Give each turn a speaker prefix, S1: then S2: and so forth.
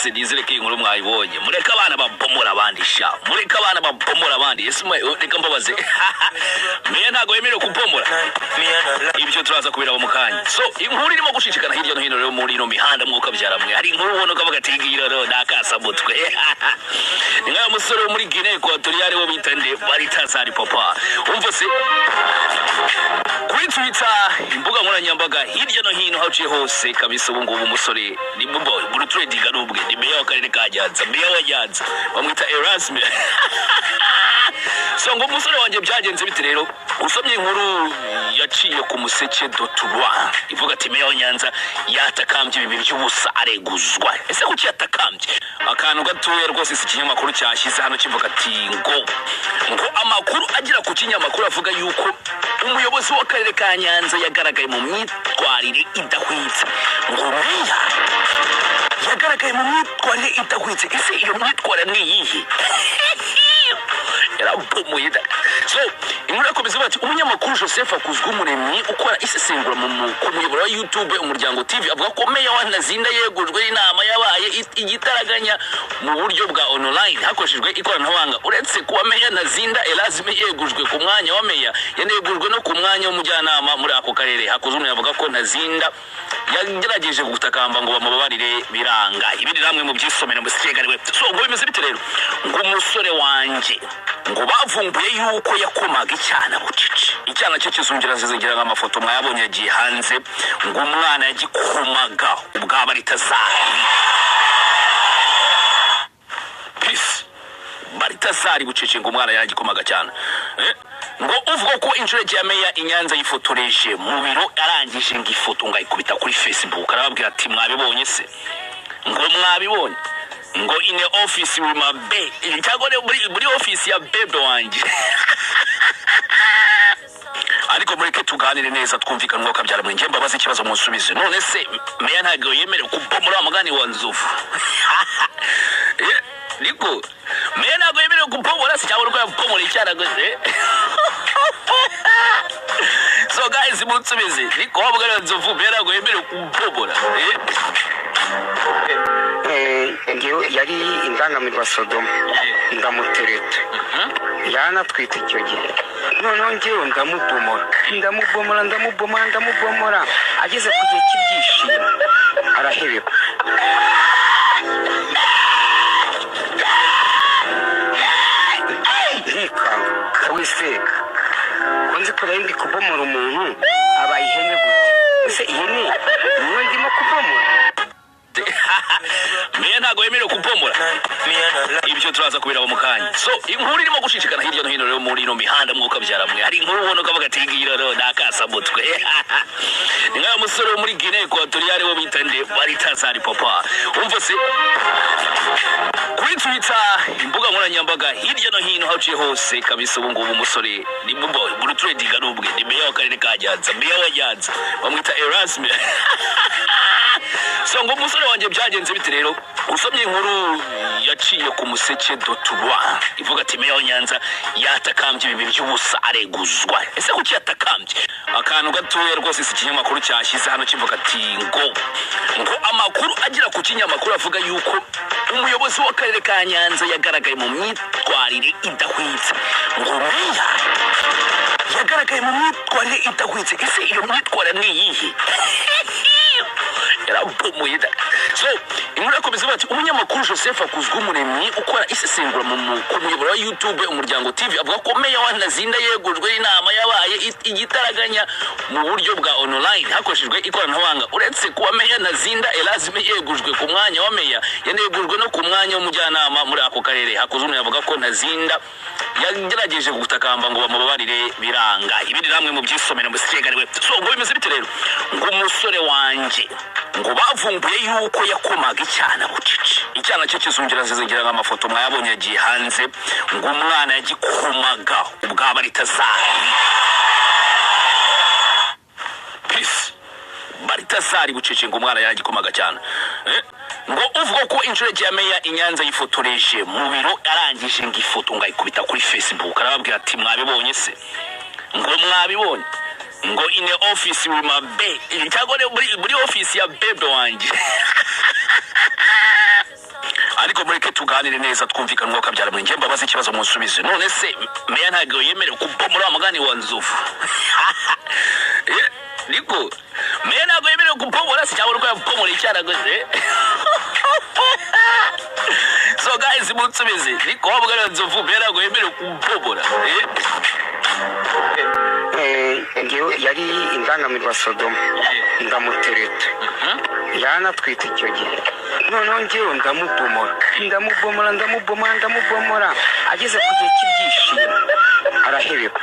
S1: se nizere ko inkuru mwayibonye mureka abana babomora abandi sha mureka abana babomora abandi ese reka mbabaze meya ntago yemerewe kubomora ibyo turaza kubiraba mu kanya so inkuru irimo gushishikana hirya no hino rero muri ino mihanda mwuka byaramwe hari inkuru ubona ukavuga ati ngira rero nakasa mutwe ni nka musore wo muri Guinea Equatoriale wo bitande Baritazari papa umva se kuri Twitter imbuga nkoranyambaga hirya no hino haciye hose kabisa ubu ngubu umusore ni boy buri trading arubwe ni meya w'akarere ka Nyanza meya wa Nyanza bamwita Erasme so ngo umusore wanje byagenze bite rero usomye inkuru yaciye ku museke.rwa ivuga ati meya wa Nyanza yatakambye ibi by'ubusa areguzwa ese kuki yatakambye akantu gatoya rwose isi kinyamakuru cyashyize hano kivuga ati ngo amakuru agira ku kinyamakuru avuga yuko umuyobozi w'akarere ka Nyanza yagaragaye mu myitwarire idahwitse ngo meya yagaragaye mu myitwarire idahwitse ese iyo myitwarire ni iyihe yarabomoye so inkuru yakomeza bati umunyamakuru Joseph Akuzwumuremyi ukora isesengura ku muyoboro wa YouTube umuryango TV avuga ko meya wa Ntazinda yegujwe inama yabaye igitaraganya mu buryo bwa online hakoreshejwe ikoranabuhanga uretse kuba meya Ntazinda Erasme yegujwe ku mwanya wa meya yanegujwe no ku mwanya w'umujyanama muri ako karere Hakuzumuremyi avuga ko Ntazinda yagerageje gutakamba ngo bamubabarire biranga ibindi namwe mu byisomero mu sikegariwe so ngo bimeze bite rero ngo umusore wanje ngo bavumbuye yuko yakomaga icyana bucici icyana cyo kizungira zizingira nk'amafoto mwayabonye yagiye hanze ngo umwana yagikomaga ubwa Baritazari peace Baritazari bucici ngo umwana yagikomaga cyane ngo uvuga ko inshoreke ya meya Inyanza yifotoreje mu biro arangije ngo ifoto ngayikubita kuri Facebook arababwira ati mwabibonye se ngo mwabibonye ngo ine office with my babe cyangwa muri office ya bebe wanje ariko mureke tuganire neza twumvikana ngo kabyara mu ngemba bazi ikibazo musubize none se meya ntago yemerewe kubomora amagani wa Nzovu niko meya ntago yemerewe kubomora se cyangwa uko yabomora icyana gose so guys musubize niko wabugana Nzovu meya ntago yemerewe kubomora
S2: ngewe yari indangamirwa Sodoma ndamutereta yanatwita icyo gihe noneho ngewe ndamubomora ageze ku gihe cy'ibyishimo arahebeba wiseka konzi ko ndi kubomora umuntu abaye ihene gute ese ihene niwe ndimo kubomora
S1: meya ntago yemerewe kubomora ibyo turaza kubiraba mu kanya so inkuru irimo gushishikana hirya no hino rero muri ino mihanda mwuka byaramwe hari inkuru ubona ukavuga ati ngira rero nakasa mutwe ni nka musore wo muri Guinea Equatoriale wo bitande Baritazari papa umva se kuri Twitter imbuga nkoranyambaga hirya no hino haciye hose kabisa ubu ngubu umusore ni boy buri trading arubwe ni meya w'akarere ka Nyanza meya wa Nyanza bamwita Erasme so ngo umusore wanje byagenze bite rero usomye inkuru yaciye ku museke.rwa ivuga ati meya wa Nyanza yatakambye ibi by'ubusa areguzwa ese kuki yatakambye akantu gatoya rwose isi kinyamakuru cyashyize hano kivuga ati ngo amakuru agira ku kinyamakuru avuga yuko umuyobozi w'akarere ka Nyanza yagaragaye mu myitwarire idahwitse ngo meya yagaragaye mu myitwarire idahwitse ese iyo myitwarire ni iyihe yarabomoye so inkuru yakomeza bati umunyamakuru Joseph Akuzwumuremyi ukora isesengura ku muyoboro wa YouTube umuryango TV avuga ko meya wa Ntazinda yegujwe inama yabaye igitaraganya mu buryo bwa online hakoreshejwe ikoranabuhanga uretse kuba meya Ntazinda Erasme yegujwe ku mwanya wa meya yanegujwe no ku mwanya w'umujyanama muri ako karere Hakuzumuremyi avuga ko Ntazinda yagerageje gutakamba ngo bamubabarire biranga ibindi namwe mu byisomero mu sikegariwe so ngo bimeze bite rero ngo umusore wanje ngo bavumbuye yuko yakomaga icyana bucici icyana cyo kizungira zizingira nk'amafoto mwayabonye yagiye hanze ngo umwana yagikomaga ubwa Baritazari peace Baritazari bucici ngo umwana yagikomaga cyane ngo uvuga ko inshoreke ya meya Inyanza yifotoreje mu biro arangije ngo ifoto ngayikubita kuri Facebook arababwira ati mwabibonye se ngo mwabibonye ngo ine office with my babe cyangwa muri office ya bebe wanje ariko mureke tuganire neza twumvikana umwuka byara muri njye mbabaza ikibazo munsubize none se meya ntabwo yemerewe kubomora amagani wa nzovu niko meya ntabwo yemerewe kubomora si cyangwa urwaye kubomora icyaragoze so guys munsubize niko wabugana wa nzovu meya ntabwo yemerewe kubomora
S2: yari indangamirwa Sodoma ndamutereta yanatwita icyo gihe noneho njyewe ndamubomora ageze ku gihe cy'ibyishimo arahebeba